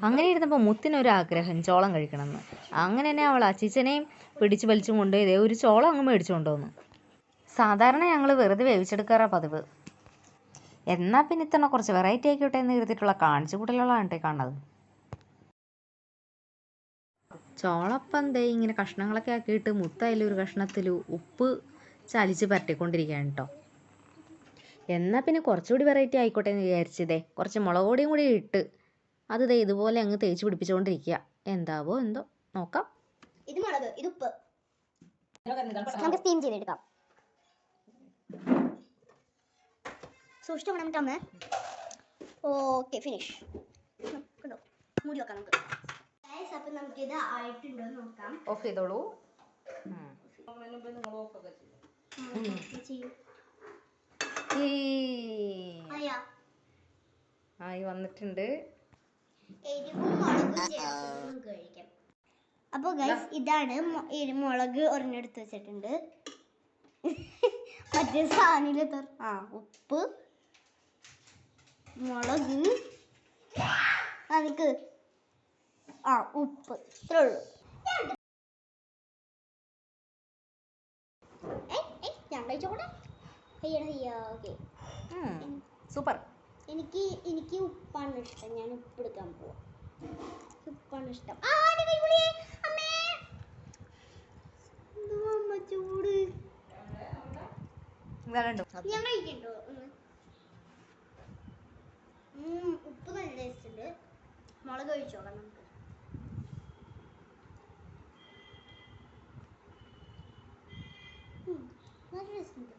അങ്ങനെ ഇരുന്നപ്പോൾ മുത്തിനൊരാഗ്രഹം ചോളം കഴിക്കണമെന്ന്. അങ്ങനെ തന്നെ അവൾ അച്ചിച്ചനെയും പിടിച്ച് വലിച്ചും കൊണ്ട് ഇതേ ഒരു ചോളം അങ്ങ് മേടിച്ചു കൊണ്ടുവന്നു. സാധാരണ ഞങ്ങൾ വെറുതെ വേവിച്ചെടുക്കാറാ പതിവ്. എന്നാൽ പിന്നെ ഇത്തവണ കുറച്ച് വെറൈറ്റി ആയിക്കോട്ടെ എന്ന് കരുതിയിട്ടുള്ള കാണിച്ചു കൂട്ടലുകളാണ് കേട്ടോ കാണുന്നത്. ചോളപ്പം ദേ ഇങ്ങനെ കഷ്ണങ്ങളൊക്കെ ആക്കിയിട്ട് മുത്തയിലൊരു കഷ്ണത്തിൽ ഉപ്പ് ചാലിച്ച് പരട്ടിക്കൊണ്ടിരിക്കുകയാണ് കേട്ടോ. എന്നാൽ പിന്നെ കുറച്ചുകൂടി വെറൈറ്റി ആയിക്കോട്ടെ എന്ന് വിചാരിച്ചതേ കുറച്ച് മുളക് പൊടിയും കൂടി ഇട്ട് അത് ദേ ഇതുപോലെ അങ്ങ് തേച്ച് പിടിപ്പിച്ചുകൊണ്ടിരിക്കുക. എന്താവോ എന്തോ നോക്കാം. ഇത് മുളക്, ഇത് ഉപ്പ്. നമുക്ക് സ്റ്റീം ചെയ്തെടുക്കാം. സൂക്ഷിച്ചു വേണം ടമ്മേ. Okay, finish. കണ്ടോ, മൂടി വെക്കാം നമുക്ക്. അപ്പം നമുക്കിത് ആയിട്ടുണ്ടോ എന്ന് നോക്കാം. ഓഫ് ചെയ്തോളൂ. ആയി വന്നിട്ടുണ്ട്. അപ്പോൾ ഗൈസ് ഇതാണ് മുളക് ഒരെണ്ണെടുത്ത് വെച്ചിട്ടുണ്ട്. മറ്റേ സാധനയില് ഉപ്പ്, മുളക്, നമുക്ക് ഉപ്പ് ഇത്രേ ഉള്ളൂ. ഞാൻ കഴിച്ചോട്ടെ. Okay, super. എനിക്ക് ഉപ്പാണ് ഇഷ്ടം. ഞാൻ ഉപ്പ് എടുക്കാൻ പോവാം. ഉപ്പാണ് ഇഷ്ടം. ചൂട് ഞാൻ കഴിക്കണ്ടോ? ഉപ്പ് നല്ല ടേസ്റ്റ് ഉണ്ട്. മുളക് കഴിച്ചു നോക്കാം നമുക്ക്. നല്ല ടേസ്റ്റ് ഉണ്ട്.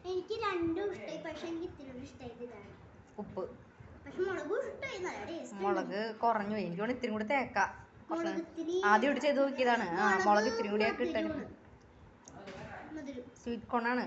എനിക്ക് രണ്ടും ഇഷ്ടമായി. പക്ഷെ എനിക്ക് ഇത്തിരി ഇഷ്ടമായത് ഇതാണ് ഉപ്പ്. പക്ഷെ മുളകും ഇഷ്ടമായി. നല്ല ടേസ്റ്റ്. മുളക് കുറഞ്ഞു. എനിക്കോട് ഇത്തിരി കൂടി തേക്കാം. ആദ്യം ചെയ്ത് നോക്കിയതാണ്. മുളക് ഇത്തിരി കൂടി ആക്കി ഇട്ടു. സ്വീറ്റ് കോണാണ്.